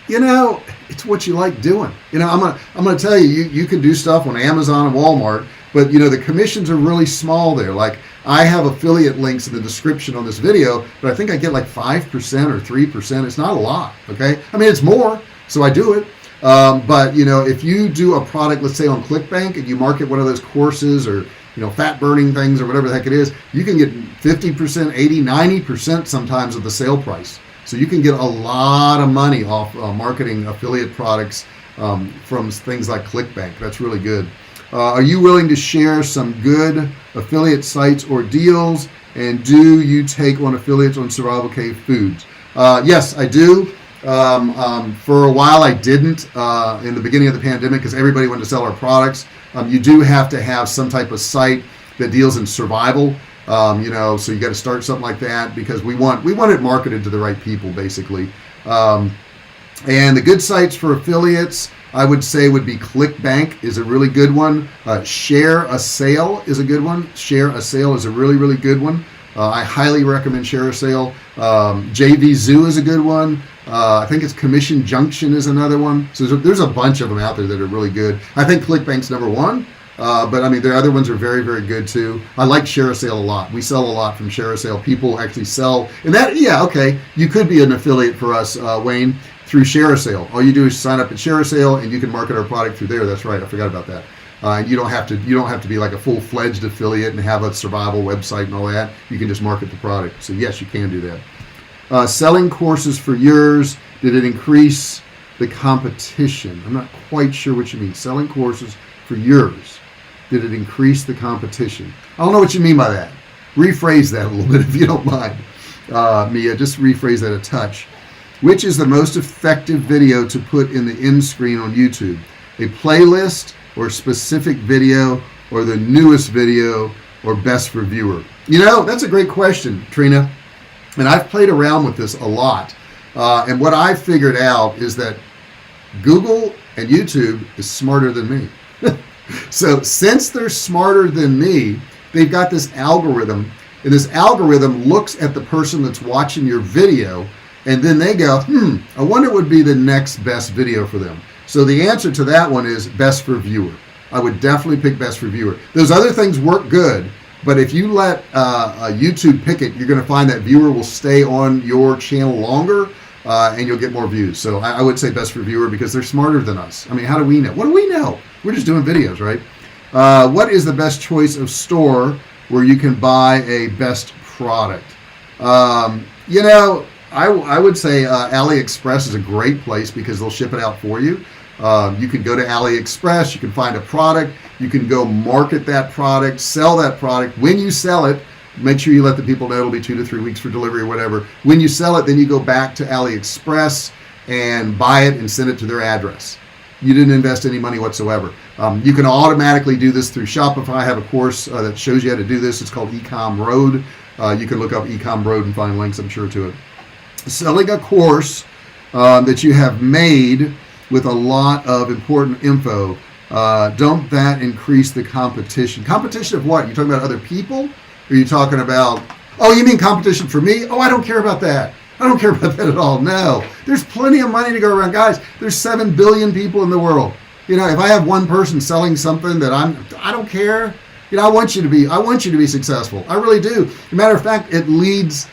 You know, it's what you like doing. You know, I'm gonna tell you, you can do stuff on Amazon and Walmart, but you know, the commissions are really small there. Like, I have affiliate links in the description on this video, but I think I get like 5% or 3%. It's not a lot, okay? I mean, it's more, so I do it. But you know, if you do a product, let's say on ClickBank, and you market one of those courses or, you know, fat burning things or whatever the heck it is, you can get 50%, 80, 90% sometimes of the sale price. So you can get a lot of money off marketing affiliate products from things like ClickBank. That's really good. Are you willing to share some good affiliate sites or deals? And do you take on affiliates on Survivalcave Foods? Yes, I do. For a while I didn't in the beginning of the pandemic, because everybody wanted to sell our products. You do have to have some type of site that deals in survival. You know, so you got to start something like that, because we want it marketed to the right people, basically. And the good sites for affiliates, I would say, would be ClickBank is a really good one. Share a Sale is a good one. Share a Sale is a really, really good one. I highly recommend Share a Sale. JV Zoo is a good one. I think it's Commission Junction is another one. So there's a bunch of them out there that are really good. I think ClickBank's number one. But I mean, their other ones are very, very good too. I like Share a Sale a lot. We sell a lot from Share a Sale. People actually sell, and that, yeah, okay, you could be an affiliate for us, Wayne, through Share a Sale. All you do is sign up at Share a Sale, and you can market our product through there. That's right, I forgot about that. You don't have to be like a full-fledged affiliate and have a survival website and all that. You can just market the product. So yes, you can do that. Selling courses for yours, did it increase the competition? I'm not quite sure what you mean. Selling courses for yours, did it increase the competition? I don't know what you mean by that. Rephrase that a little bit if you don't mind. Mia, just rephrase that a touch. Which is the most effective video to put in the end screen on YouTube? A playlist or specific video, or the newest video, or best for viewer? You know, that's a great question, Trina. And I've played around with this a lot. And what I've figured out is that Google and YouTube is smarter than me. So since they're smarter than me, they've got this algorithm, and this algorithm looks at the person that's watching your video, and then they go, I wonder what would be the next best video for them. So the answer to that one is best for viewer. I would definitely pick best for viewer. Those other things work good, but if you let YouTube pick it, you're going to find that viewer will stay on your channel longer, and you'll get more views. So I would say best for viewer, because they're smarter than us. I mean, how do we know? What do we know? We're just doing videos, right? What is the best choice of store where you can buy a best product. You know, I would say AliExpress is a great place because they'll ship it out for you. You can go to AliExpress, you can find a product, you can go market that product, sell that product. When you sell it, make sure you let the people know it'll be 2 to 3 weeks for delivery or whatever. When you sell it, then you go back to AliExpress and buy it and send it to their address. You didn't invest any money whatsoever. You can automatically do this through Shopify. I have a course that shows you how to do this. It's called Ecom Road. You can look up Ecom Road and find links, I'm sure, to it. Selling a course that you have made with a lot of important info, don't that increase the competition? Competition of what? Are you talking about other people? Or are you talking about, oh, you mean competition for me? Oh, I don't care about that. I don't care about that at all. No, there's plenty of money to go around. Guys, there's 7 billion people in the world. You know, if I have one person selling something that I don't care. You know, I want you to be successful. I really do. As a matter of fact, it lends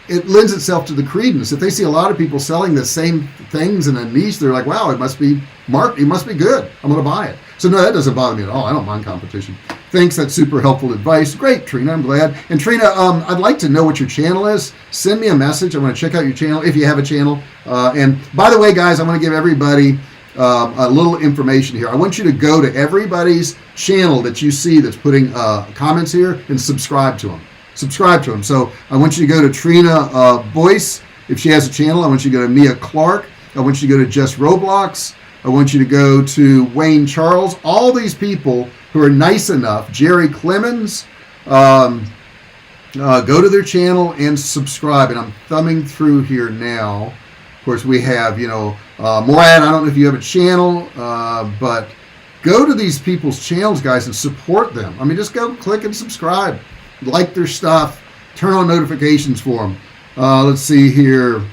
itself to the credence. If they see a lot of people selling the same things in a niche, they're like, wow, it must be good. I'm going to buy it. So no, that doesn't bother me at all. I don't mind competition. Thanks, that's super helpful advice. Great, Trina, I'm glad. And Trina, I'd like to know what your channel is. Send me a message. I want to check out your channel if you have a channel. And by the way, guys, I'm going to give everybody a little information here. I want you to go to everybody's channel that you see that's putting comments here and subscribe to them. So I want you to go to Trina Boyce, if she has a channel. I want you to go to Mia Clark. I want you to go to Just Roblox. I want you to go to Wayne Charles. All these people who are nice enough, Jerry Clemens, go to their channel and subscribe. And I'm thumbing through here now. Of course, we have, Morad, I don't know if you have a channel, but go to these people's channels, guys, and support them. I mean, just go click and subscribe. Like their stuff. Turn on notifications for them. Let's see here.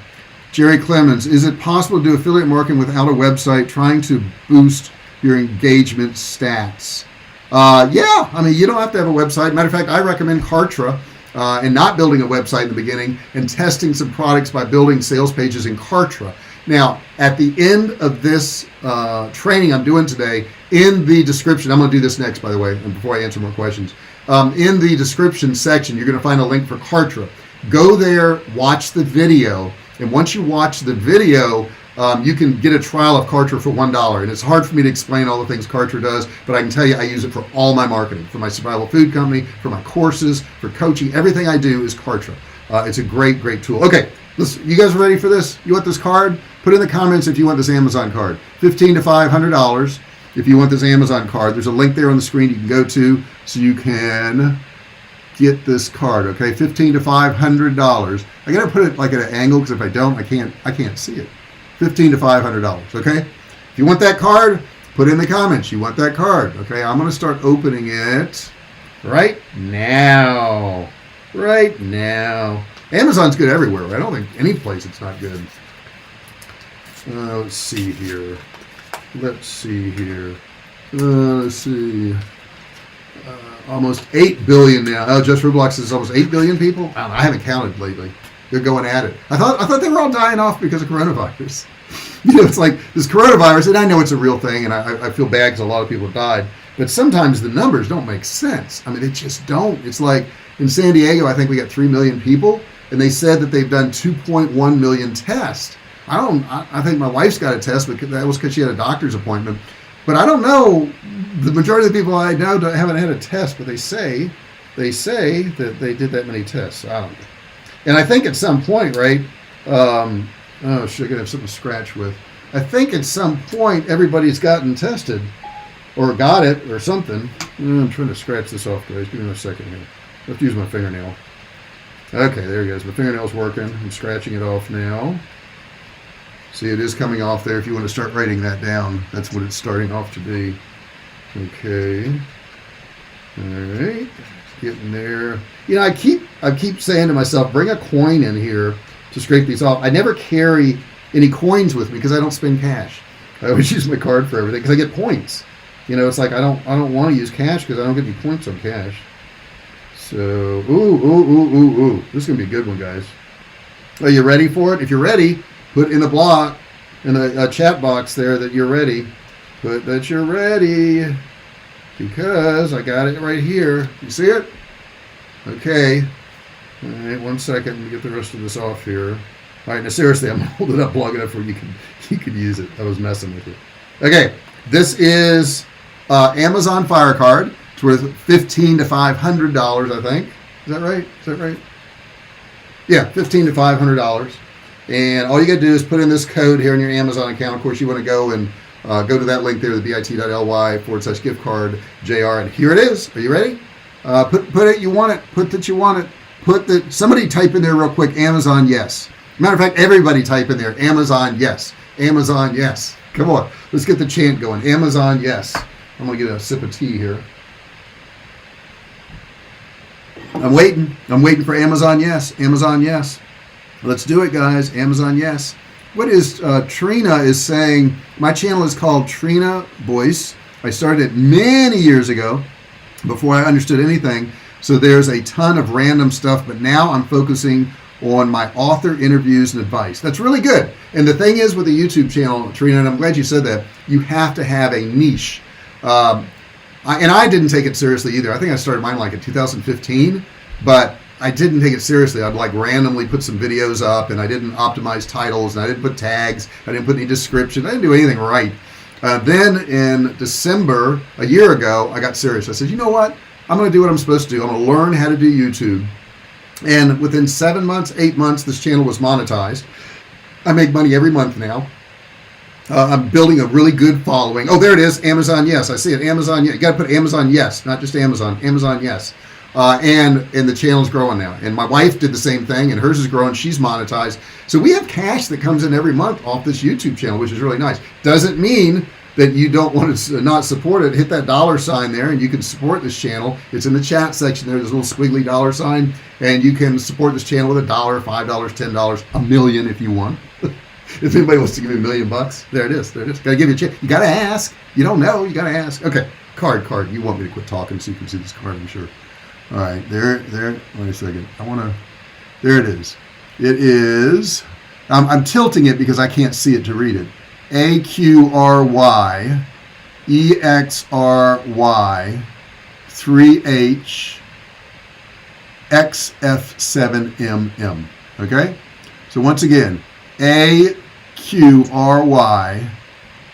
Jerry Clemens, is it possible to do affiliate marketing without a website, trying to boost your engagement stats? Yeah, I mean, you don't have to have a website. Matter of fact, I recommend Kartra and not building a website in the beginning and testing some products by building sales pages in Kartra. Now, at the end of this training I'm doing today, in the description, I'm going to do this next, by the way, and before I answer more questions. In the description section, you're going to find a link for Kartra. Go there, watch the video, and once you watch the video, you can get a trial of Kartra for $1. And it's hard for me to explain all the things Kartra does, but I can tell you I use it for all my marketing, for my survival food company, for my courses, for coaching. Everything I do is Kartra. It's a great, great tool. Okay, listen, you guys ready for this? You want this card? Put in the comments if you want this Amazon card. $15 to $500. If you want this Amazon card, there's a link there on the screen you can go to so you can get this card. Okay, $15 to $500. I gotta put it like at an angle because if I don't, I can't see it. $15 to $500. Okay, if you want that card, put in the comments you want that card. Okay, I'm gonna start opening it right now. Right now. Amazon's good everywhere. Right? I don't think any place it's not good. Let's see here. Let's see. Almost 8 billion now. Oh, Just Roblox is almost 8 billion people. I don't know, I haven't counted lately. They're going at it. I thought they were all dying off because of coronavirus. It's like this coronavirus, and I know it's a real thing, and I feel bad because a lot of people died. But sometimes the numbers don't make sense. I mean, they just don't. It's like in San Diego, I think we got 3 million people, and they said that they've done 2.1 million tests. I think my wife's got a test, but that was because she had a doctor's appointment. But I don't know. The majority of the people I know haven't had a test, but they say that they did that many tests. I don't know. And I think at some point, right? Oh, shit, I gotta have something to scratch with. I think at some point everybody's gotten tested or got it or something. I'm trying to scratch this off, guys. Give me a second here. I have to use my fingernail. Okay, there it goes. My fingernail's working. I'm scratching it off now. See, it is coming off there. If you want to start writing that down, that's what it's starting off to be. Okay. All right. Getting there. I keep saying to myself, bring a coin in here to scrape these off. I never carry any coins with me because I don't spend cash. I always use my card for everything because I get points. It's like I don't want to use cash because I don't get any points on cash. So, ooh. This is going to be a good one, guys. Are you ready for it? If you're ready, put in the block, in the chat box there that you're ready. Put that you're ready because I got it right here. You see it? Okay. All right, 1 second. Let me get the rest of this off here. All right, now seriously, I'm going to hold it up long enough where you can use it. I was messing with you. Okay, this is Amazon Fire Card. It's worth $15 to $500, I think. Is that right? Is that right? Yeah, $15 to $500. And all you got to do is put in this code here in your Amazon account. Of course, you want to go and go to that link there, the bit.ly/gift card JR. And here it is. Are you ready? Put it. You want it. Put that you want it. Somebody type in there real quick. Amazon yes. Matter of fact, everybody type in there. Amazon yes. Amazon yes. Come on. Let's get the chant going. Amazon yes. I'm gonna get a sip of tea here. I'm waiting for Amazon yes. Amazon yes. Let's do it, guys. Amazon yes. What is Trina is saying? My channel is called Trina Boyce. I started it many years ago, before I understood anything. So there's a ton of random stuff, but now I'm focusing on my author interviews and advice. That's really good. And the thing is with the YouTube channel, Trina, and I'm glad you said that, you have to have a niche. And I didn't take it seriously either. I think I started mine like in 2015, but I didn't take it seriously. I'd like randomly put some videos up, and I didn't optimize titles, and I didn't put tags, I didn't put any description, I didn't do anything right. Then in December, a year ago, I got serious. I said, you know what? I'm going to do what I'm supposed to do. I'm going to learn how to do YouTube. And within 7 months, 8 months, this channel was monetized. I make money every month now. I'm building a really good following. Oh, there it is. Amazon yes. I see it. Amazon yes. You got to put Amazon yes, not just Amazon. Amazon yes. And the channel's growing now. And my wife did the same thing, and hers is growing. She's monetized. So we have cash that comes in every month off this YouTube channel, which is really nice. Doesn't mean that you don't want to not support it. Hit that $sign there, and you can support this channel. It's in the chat section there. There's a little squiggly $sign, and you can support this channel with $1, $5, $10, $1 million if you want. If anybody wants to give me $1 million, there it is. There it is. Got to give you a chance. You got to ask. You don't know. You got to ask. Okay, card. You want me to quit talking so you can see this card, I'm sure. All right, there. Wait a second. There it is. It is. I'm tilting it because I can't see it to read it. AQRY EXRY 3H XF7MM. Okay? So once again, AQRY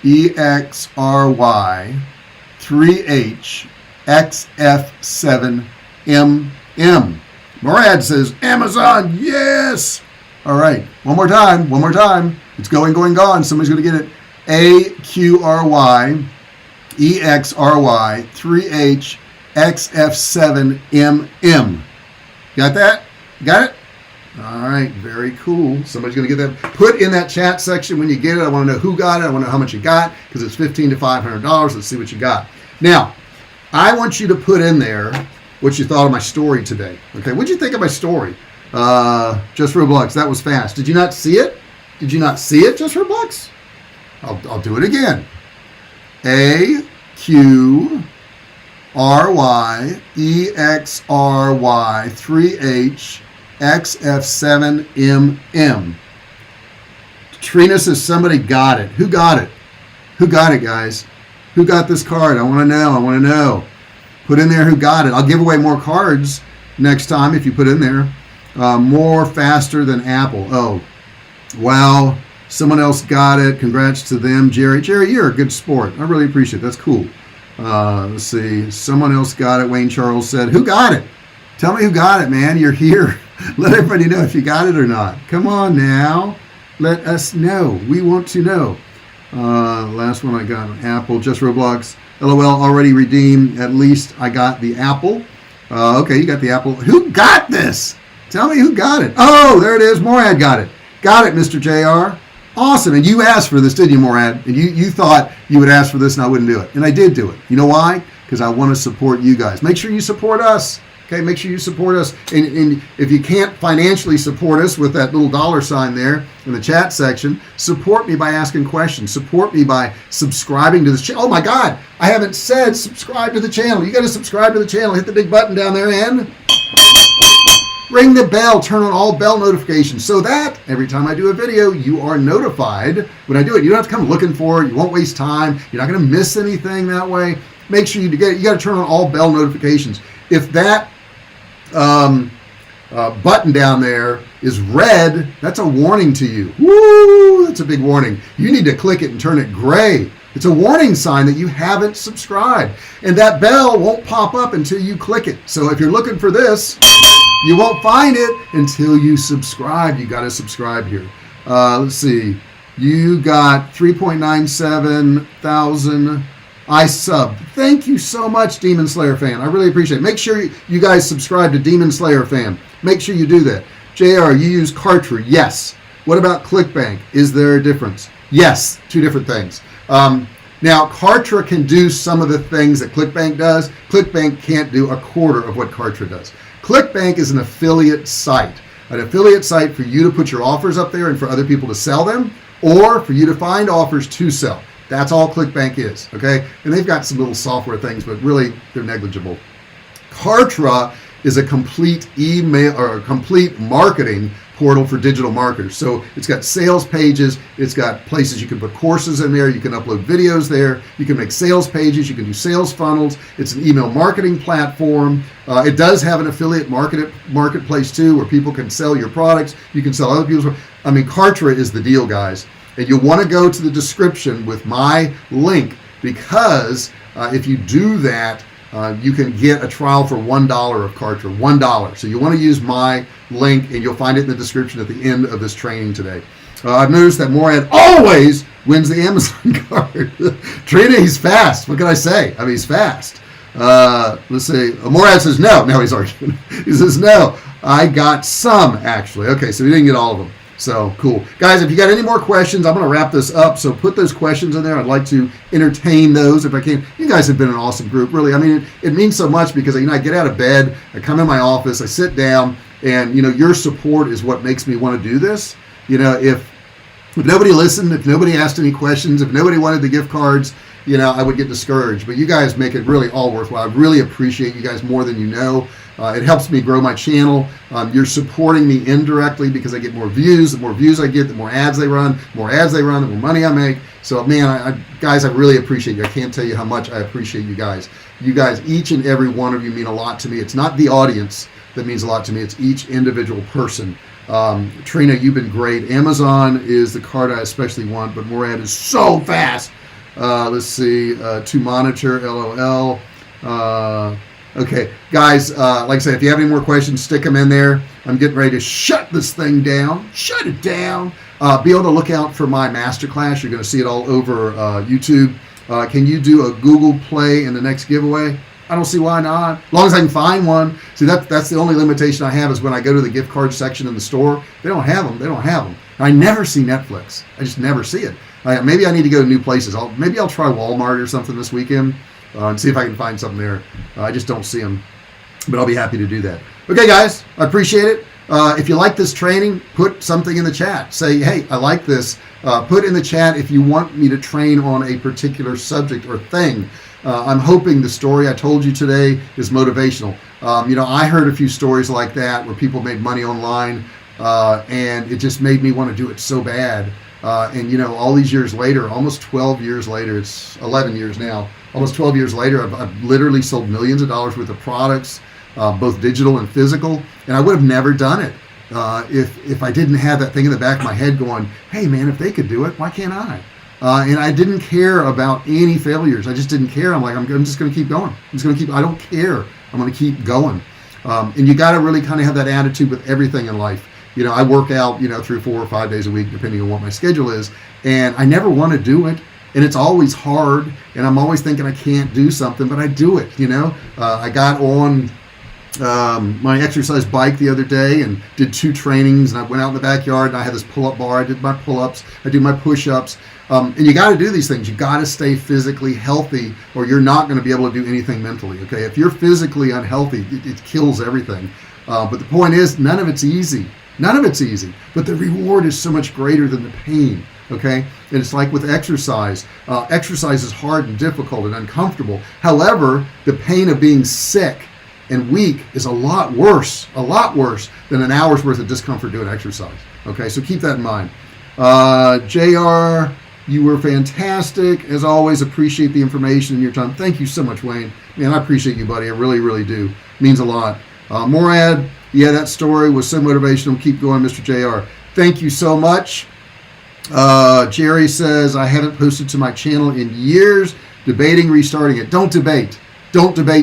EXRY 3H XF7MM. Morad says, Amazon, yes! All right, one more time. It's going, gone. Somebody's going to get it. AQRY EXRY 3H XF7MM. Got that? Got it? All right, very cool. Somebody's going to get that. Put in that chat section when you get it. I want to know who got it. I want to know how much you got, because it's $15 to $500. Let's see what you got. Now, I want you to put in there what you thought of my story today. Okay, what'd you think of my story? Just Roblox. That was fast. Did you not see it? Did you not see it, Just Roblox? I'll do it again. AQRY EXRY 3H XF7MM. Trina says somebody got it. Who got it? Who got it, guys? Who got this card? I want to know. Put in there who got it. I'll give away more cards next time if you put in there. More faster than Apple. Oh, wow. Someone else got it. Congrats to them. Jerry, you're a good sport. I really appreciate it. That's cool. Let's see. Someone else got it. Wayne Charles said, who got it? Tell me who got it, man. You're here. Let everybody know if you got it or not. Come on now. Let us know. We want to know. Last one I got, Apple, Just Roblox. LOL, already redeemed. At least I got the Apple. Okay, you got the Apple. Who got this? Tell me who got it. Oh, there it is. Morad got it. Got it, Mr. JR. Awesome. And you asked for this, didn't you, Morad? And you thought you would ask for this and I wouldn't do it. And I did do it. You know why? Because I want to support you guys. Make sure you support us. Okay, make sure you support us. And if you can't financially support us with that little $sign there in the chat section, support me by asking questions. Support me by subscribing to this channel. Oh my God, I haven't said subscribe to the channel. You got to subscribe to the channel. Hit the big button down there and ring the bell. Turn on all bell notifications so that every time I do a video, you are notified when I do it. You don't have to come looking for it. You won't waste time. You're not going to miss anything that way. Make sure you got to turn on all bell notifications. If that button down there is red, that's a warning to you. Woo! That's a big warning. You need to click it and turn it gray. It's a warning sign that you haven't subscribed. And that bell won't pop up until you click it. So if you're looking for this, you won't find it until you subscribe. You got to subscribe here. Let's see. You got 3.97 thousand sub. Thank you so much, Demon Slayer fan. I really appreciate it. Make sure you guys subscribe to Demon Slayer fan. Make sure you do that. JR, you use Kartra. Yes. What about ClickBank? Is there a difference? Yes. Two different things. Now, Kartra can do some of the things that ClickBank does. ClickBank can't do a quarter of what Kartra does. ClickBank is an affiliate site. An affiliate site for you to put your offers up there and for other people to sell them, or for you to find offers to sell. That's all ClickBank is, okay? And they've got some little software things, but really they're negligible. Kartra is a complete email or a complete marketing portal for digital marketers. So it's got sales pages, it's got places you can put courses in there, you can upload videos there, you can make sales pages, you can do sales funnels. It's an email marketing platform. It does have an affiliate marketplace too, where people can sell your products, you can sell other people's. I mean, Kartra is the deal, guys. And you'll want to go to the description with my link, because if you do that, you can get a trial for $1 of Kartra, $1. So you want to use my link, and you'll find it in the description at the end of this training today. I've noticed that Morad always wins the Amazon card. Trina, he's fast. What can I say? I mean, he's fast. Let's see. Morad says no. Now he's arguing. He says no. I got some, actually. Okay, so we didn't get all of them. So cool. Guys, if you got any more questions, I'm going to wrap this up. So put those questions in there. I'd like to entertain those if I can. You guys have been an awesome group, really. I mean, it means so much, because I get out of bed, I come in my office, I sit down, and your support is what makes me want to do this. If nobody listened, if nobody asked any questions, if nobody wanted the gift cards, I would get discouraged. But you guys make it really all worthwhile. I really appreciate you guys more than you know. It helps me grow my channel. You're supporting me indirectly, because I get more views. The more views I get, the more ads they run. The more ads they run, the more money I make. So, man, guys, I really appreciate you. I can't tell you how much I appreciate you guys. You guys, each and every one of you, mean a lot to me. It's not the audience that means a lot to me. It's each individual person. Trina, you've been great. Amazon is the card I especially want, but Morad is so fast. Let's see. To monitor, LOL. Okay, guys, like I said, if you have any more questions, stick them in there. I'm getting ready to shut this thing down. Shut it down. Be able to look out for my masterclass. You're going to see it all over YouTube. Can you do a Google Play in the next giveaway? I don't see why not. As long as I can find one. See, that's the only limitation I have, is when I go to the gift card section in the store. They don't have them. They don't have them. I never see Netflix. I just never see it. Maybe I need to go to new places. Maybe I'll try Walmart or something this weekend. And see if I can find something there. I just don't see them, but I'll be happy to do that. Okay, guys, I appreciate it. If you like this training, put something in the chat. Say, hey, I like this. Put in the chat if you want me to train on a particular subject or thing. I'm hoping the story I told you today is motivational. I heard a few stories like that where people made money online, and it just made me want to do it so bad. And all these years later, almost 12 years later, it's 11 years now, almost 12 years later, I've literally sold millions of dollars worth of products, both digital and physical, and I would have never done it if I didn't have that thing in the back of my head going, hey man, if they could do it, why can't I? And I didn't care about any failures. I just didn't care. I'm like, I'm just going to keep going. I don't care. I'm going to keep going. And you got to really kind of have that attitude with everything in life. I work out, 3, 4, or 5 days a week, depending on what my schedule is. And I never want to do it. And it's always hard. And I'm always thinking I can't do something, but I do it, I got on my exercise bike the other day and did 2 trainings. And I went out in the backyard and I had this pull-up bar. I did my pull-ups. I do my push-ups. And you got to do these things. You got to stay physically healthy, or you're not going to be able to do anything mentally. Okay. If you're physically unhealthy, it kills everything. But the point is, none of it's easy. None of it's easy, but the reward is so much greater than the pain, okay? And it's like with exercise. Exercise is hard and difficult and uncomfortable. However, the pain of being sick and weak is a lot worse than an hour's worth of discomfort doing exercise, okay? So keep that in mind. JR, you were fantastic. As always, appreciate the information and your time. Thank you so much, Wayne. Man, I appreciate you, buddy. I really, really do. It means a lot. Morad, yeah, that story was so motivational. Keep going, Mr. JR. Thank you so much. Jerry says, I haven't posted to my channel in years, debating restarting it. Don't debate,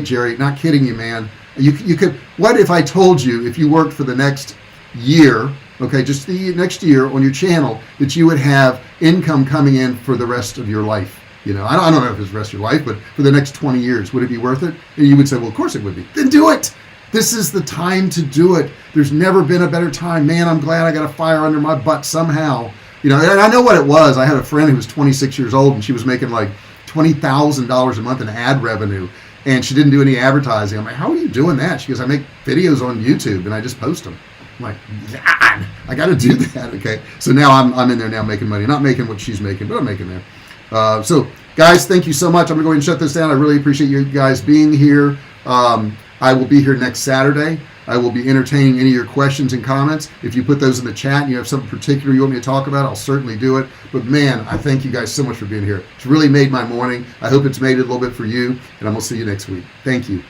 Jerry. Not kidding you, man. You could. What if I told you, if you worked for the next year, okay, just the next year on your channel, that you would have income coming in for the rest of your life? I don't know if it's the rest of your life, but for the next 20 years, would it be worth it? And you would say, well, of course it would be. Then do it. This is the time to do it. There's never been a better time. Man, I'm glad I got a fire under my butt somehow. And I know what it was. I had a friend who was 26 years old, and she was making like $20,000 a month in ad revenue, and she didn't do any advertising. I'm like, how are you doing that? She goes, I make videos on YouTube, and I just post them. I'm like, God, I got to do that. Okay, so now I'm in there now making money. Not making what she's making, but I'm making there. So, guys, thank you so much. I'm going to go ahead and shut this down. I really appreciate you guys being here. I will be here next Saturday. I will be entertaining any of your questions and comments. If you put those in the chat and you have something particular you want me to talk about, I'll certainly do it. But, man, I thank you guys so much for being here. It's really made my morning. I hope it's made it a little bit for you, and I'm going to see you next week. Thank you.